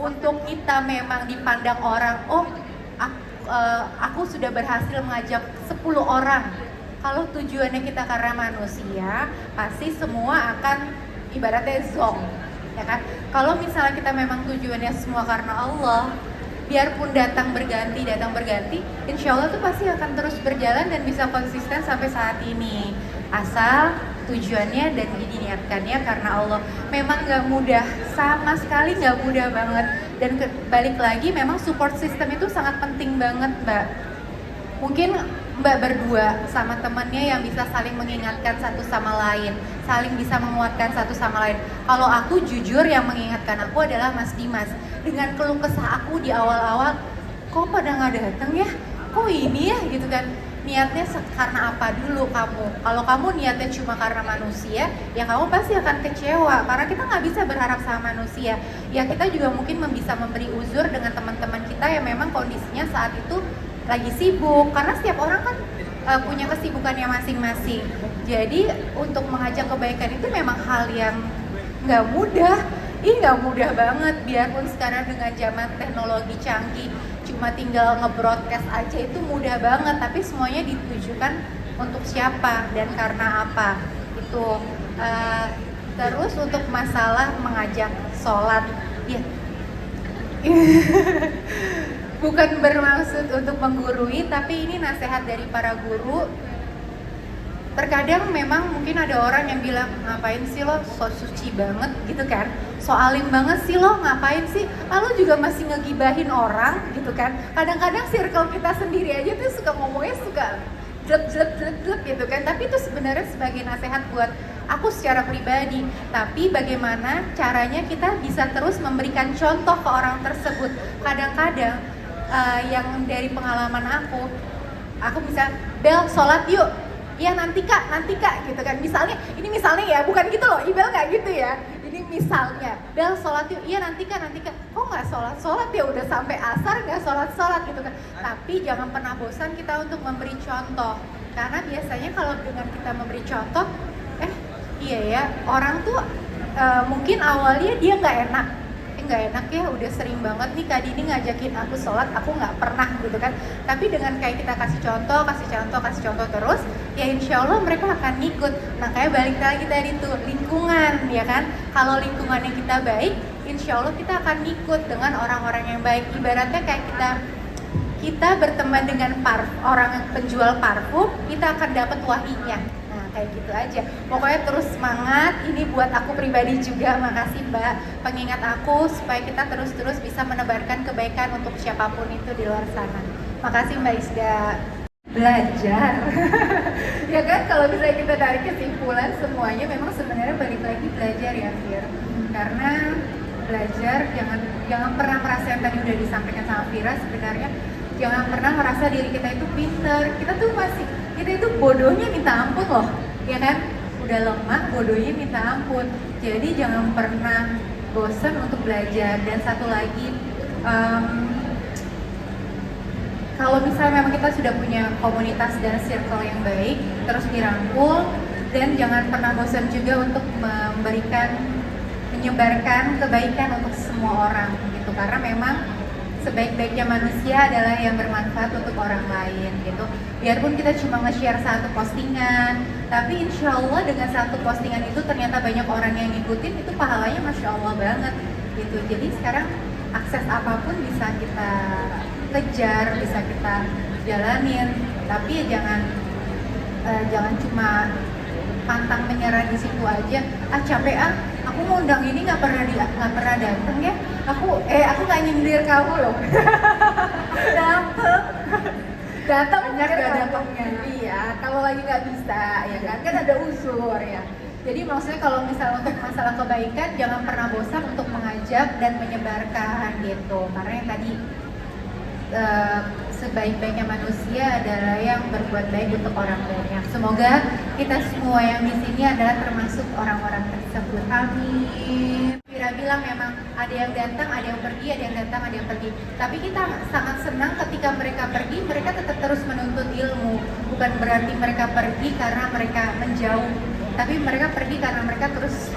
untuk kita memang dipandang orang, oh aku sudah berhasil mengajak 10 orang. Kalau tujuannya kita karena manusia, pasti semua akan ibaratnya zong, ya kan? Kalau misalnya kita memang tujuannya semua karena Allah, biarpun datang berganti, insya Allah tuh pasti akan terus berjalan dan bisa konsisten sampai saat ini. Asal tujuannya dan diniatkannya karena Allah. Memang nggak mudah, sama sekali nggak mudah banget. Dan balik lagi, memang support system itu sangat penting banget, Mbak. Mungkin Mbak berdua sama temannya yang bisa saling mengingatkan satu sama lain, saling bisa menguatkan satu sama lain. Kalau aku jujur, yang mengingatkan aku adalah Mas Dimas. Dengan keluh kesah aku di awal-awal, kok pada nggak dateng ya? Kok ini ya? Gitu kan. Niatnya karena apa dulu kamu? Kalau kamu niatnya cuma karena manusia, ya kamu pasti akan kecewa. Karena kita nggak bisa berharap sama manusia. Ya kita juga mungkin bisa memberi uzur dengan teman-teman kita yang memang kondisinya saat itu lagi sibuk, karena setiap orang kan punya kesibukannya masing-masing. Jadi untuk mengajak kebaikan itu memang hal yang nggak mudah. Nggak mudah banget, biarpun sekarang dengan zaman teknologi canggih cuma tinggal nge-broadcast aja itu mudah banget, tapi semuanya ditujukan untuk siapa dan karena apa itu. Terus untuk masalah mengajak sholat, ya bukan bermaksud untuk menggurui, tapi ini nasihat dari para guru. Terkadang memang mungkin ada orang yang bilang, ngapain sih lo so suci banget gitu kan, so alim banget sih lo, ngapain sih, lalu juga masih ngegibahin orang gitu kan. Kadang-kadang circle kita sendiri aja tuh suka ngomongnya suka jelek gitu kan, tapi itu sebenarnya sebagai nasihat buat aku secara pribadi. Tapi bagaimana caranya kita bisa terus memberikan contoh ke orang tersebut. Kadang-kadang yang dari pengalaman aku bisa, Bel sholat yuk, iya nanti kak gitu kan. Ini misalnya ya, bukan gitu loh, Ibel nggak gitu ya. Ini misalnya, Bel sholat yuk, iya nanti kak. Kok nggak sholat ya, udah sampai asar nggak sholat gitu kan. Tapi jangan pernah bosan kita untuk memberi contoh. Karena biasanya kalau dengan kita memberi contoh, iya ya, orang tuh mungkin awalnya dia nggak enak ya, udah sering banget nih Kak Dini ngajakin aku sholat, aku nggak pernah gitu kan. Tapi dengan kayak kita kasih contoh terus, ya insya Allah mereka akan ngikut. Nah kayak balik lagi tadi tuh, lingkungan ya kan. Kalau lingkungannya kita baik, insya Allah kita akan ngikut dengan orang-orang yang baik. Ibaratnya kayak kita berteman dengan orang penjual parfum, kita akan dapat wahyunya. Kayak gitu aja. Pokoknya terus semangat. Ini buat aku pribadi juga. Makasih Mbak, pengingat aku supaya kita terus bisa menebarkan kebaikan untuk siapapun itu di luar sana. Makasih Mbak Isda. Belajar. Ya kan, kalau misalnya kita tarik kesimpulan, semuanya memang sebenarnya balik lagi belajar ya Fir. Karena belajar, jangan pernah merasa yang tadi udah disampaikan sama Fira, sebenarnya jangan pernah merasa diri kita itu pinter. Kita itu bodohnya minta ampun loh, ya kan? Udah lemah, bodohnya minta ampun. Jadi jangan pernah bosan untuk belajar. Dan satu lagi, kalau misalnya memang kita sudah punya komunitas dan circle yang baik, terus dirangkul, dan jangan pernah bosan juga untuk menyebarkan kebaikan untuk semua orang gitu. Karena memang sebaik-baiknya manusia adalah yang bermanfaat untuk orang lain gitu. Biarpun kita cuma nge-share satu postingan, tapi insya Allah dengan satu postingan itu ternyata banyak orang yang ngikutin, itu pahalanya Masya Allah banget gitu. Jadi sekarang akses apapun bisa kita kejar, bisa kita jalanin, tapi ya jangan cuma pantang menyerah di situ aja. Capek aku mau undang ini nggak pernah dateng ya. Aku nggak nyindir kamu loh. datang banyak gak datangnya. Iya, kalau lagi nggak bisa ya kan ada usul ya. Jadi maksudnya kalau misalnya untuk masalah kebaikan, jangan pernah bosan untuk mengajak dan menyebarkan gitu. Karena yang tadi sebaik-baiknya manusia adalah yang berbuat baik untuk orang banyak. Semoga kita semua yang di sini adalah termasuk orang-orang tersebut. Amin. Fira bilang memang ada yang datang, ada yang pergi, ada yang datang, ada yang pergi. Tapi kita sangat senang ketika mereka pergi, mereka tetap terus menuntut ilmu. Bukan berarti mereka pergi karena mereka menjauh, tapi mereka pergi karena mereka terus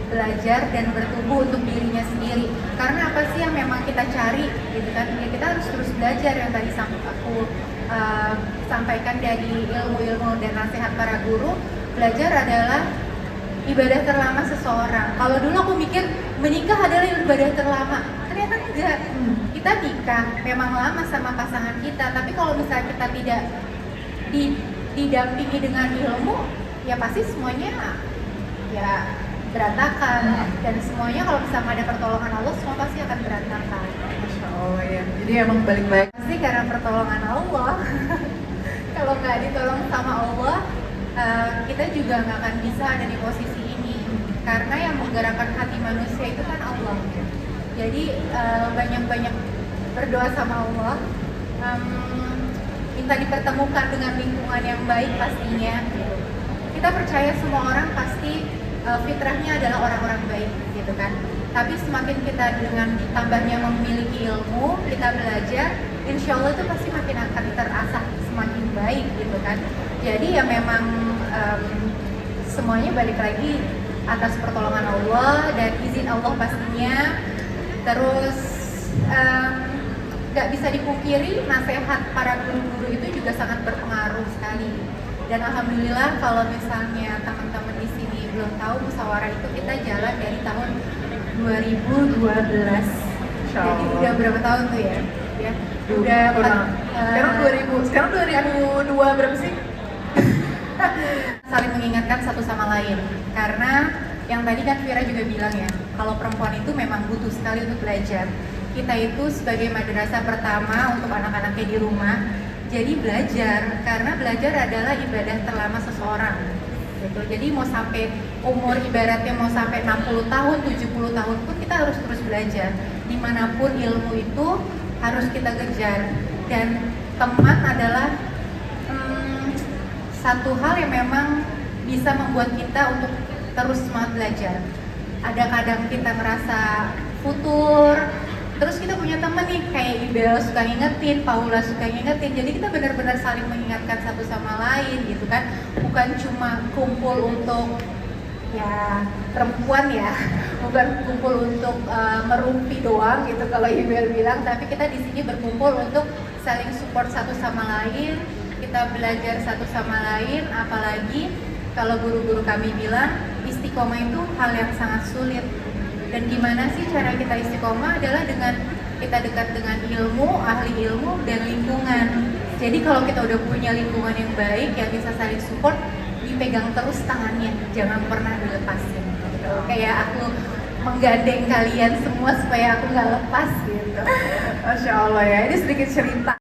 belajar dan bertumbuh untuk dirinya sendiri. Karena apa sih yang memang kita cari gitu kan? Ya kita harus terus belajar yang tadi aku sampaikan dari ilmu-ilmu dan nasihat para guru. Belajar adalah ibadah terlama seseorang. Kalau dulu aku mikir menikah adalah ibadah terlama, ternyata enggak. Kita nikah memang lama sama pasangan kita, tapi kalau misalnya kita tidak didampingi dengan ilmu, ya pasti semuanya ya berantakan. Dan semuanya kalau misalnya ada pertolongan Allah, semua pasti akan berantakan. Masya Allah ya. Jadi emang balik lagi. Pasti karena pertolongan Allah. Kalau nggak ditolong sama Allah, kita juga nggak akan bisa ada di posisi ini. Karena yang menggerakkan hati manusia itu kan Allah. Jadi banyak-banyak berdoa sama Allah, minta dipertemukan dengan lingkungan yang baik pastinya. Kita percaya semua orang pasti fitrahnya adalah orang-orang baik gitu kan. Tapi semakin kita dengan tambahnya memiliki ilmu, kita belajar, insya Allah itu pasti makin akan terasah semakin baik gitu kan. Jadi ya memang semuanya balik lagi atas pertolongan Allah dan izin Allah pastinya. Terus gak bisa dipungkiri nasihat para guru-guru itu juga sangat berpengaruh sekali. Dan alhamdulillah kalau misalnya teman-teman di sini belum tahu, musyawarah itu kita jalan dari tahun 2012. Jadi udah berapa tahun tuh ya? Ya. Udah sekarang 2002 berapa sih? Saling mengingatkan satu sama lain. Karena yang tadi kan Vira juga bilang ya, kalau perempuan itu memang butuh sekali untuk belajar. Kita itu sebagai madrasah pertama untuk anak-anaknya di rumah, jadi belajar, karena belajar adalah ibadah terlama seseorang gitu. Jadi mau sampai umur ibaratnya mau sampai 60 tahun, 70 tahun pun kita harus terus belajar. Dimanapun ilmu itu harus kita kejar. Dan teman adalah satu hal yang memang bisa membuat kita untuk terus semangat belajar. Ada kadang kita merasa futur, terus kita punya temen nih kayak Ibel suka ngingetin, Paula suka ngingetin, jadi kita benar-benar saling mengingatkan satu sama lain gitu kan. Bukan cuma kumpul untuk ya perempuan ya, bukan kumpul untuk merumpi doang gitu kalau Ibel bilang, tapi kita di sini berkumpul untuk saling support satu sama lain, kita belajar satu sama lain. Apalagi kalau guru-guru kami bilang istiqomah itu hal yang sangat sulit. Dan gimana sih cara kita istiqomah adalah dengan kita dekat dengan ilmu, ahli ilmu, dan lingkungan. Jadi kalau kita udah punya lingkungan yang baik, yang bisa saling support, dipegang terus tangannya, jangan pernah dilepasin gitu. Kayak aku menggandeng kalian semua supaya aku nggak lepas gitu. Masya Allah ya, ini sedikit cerita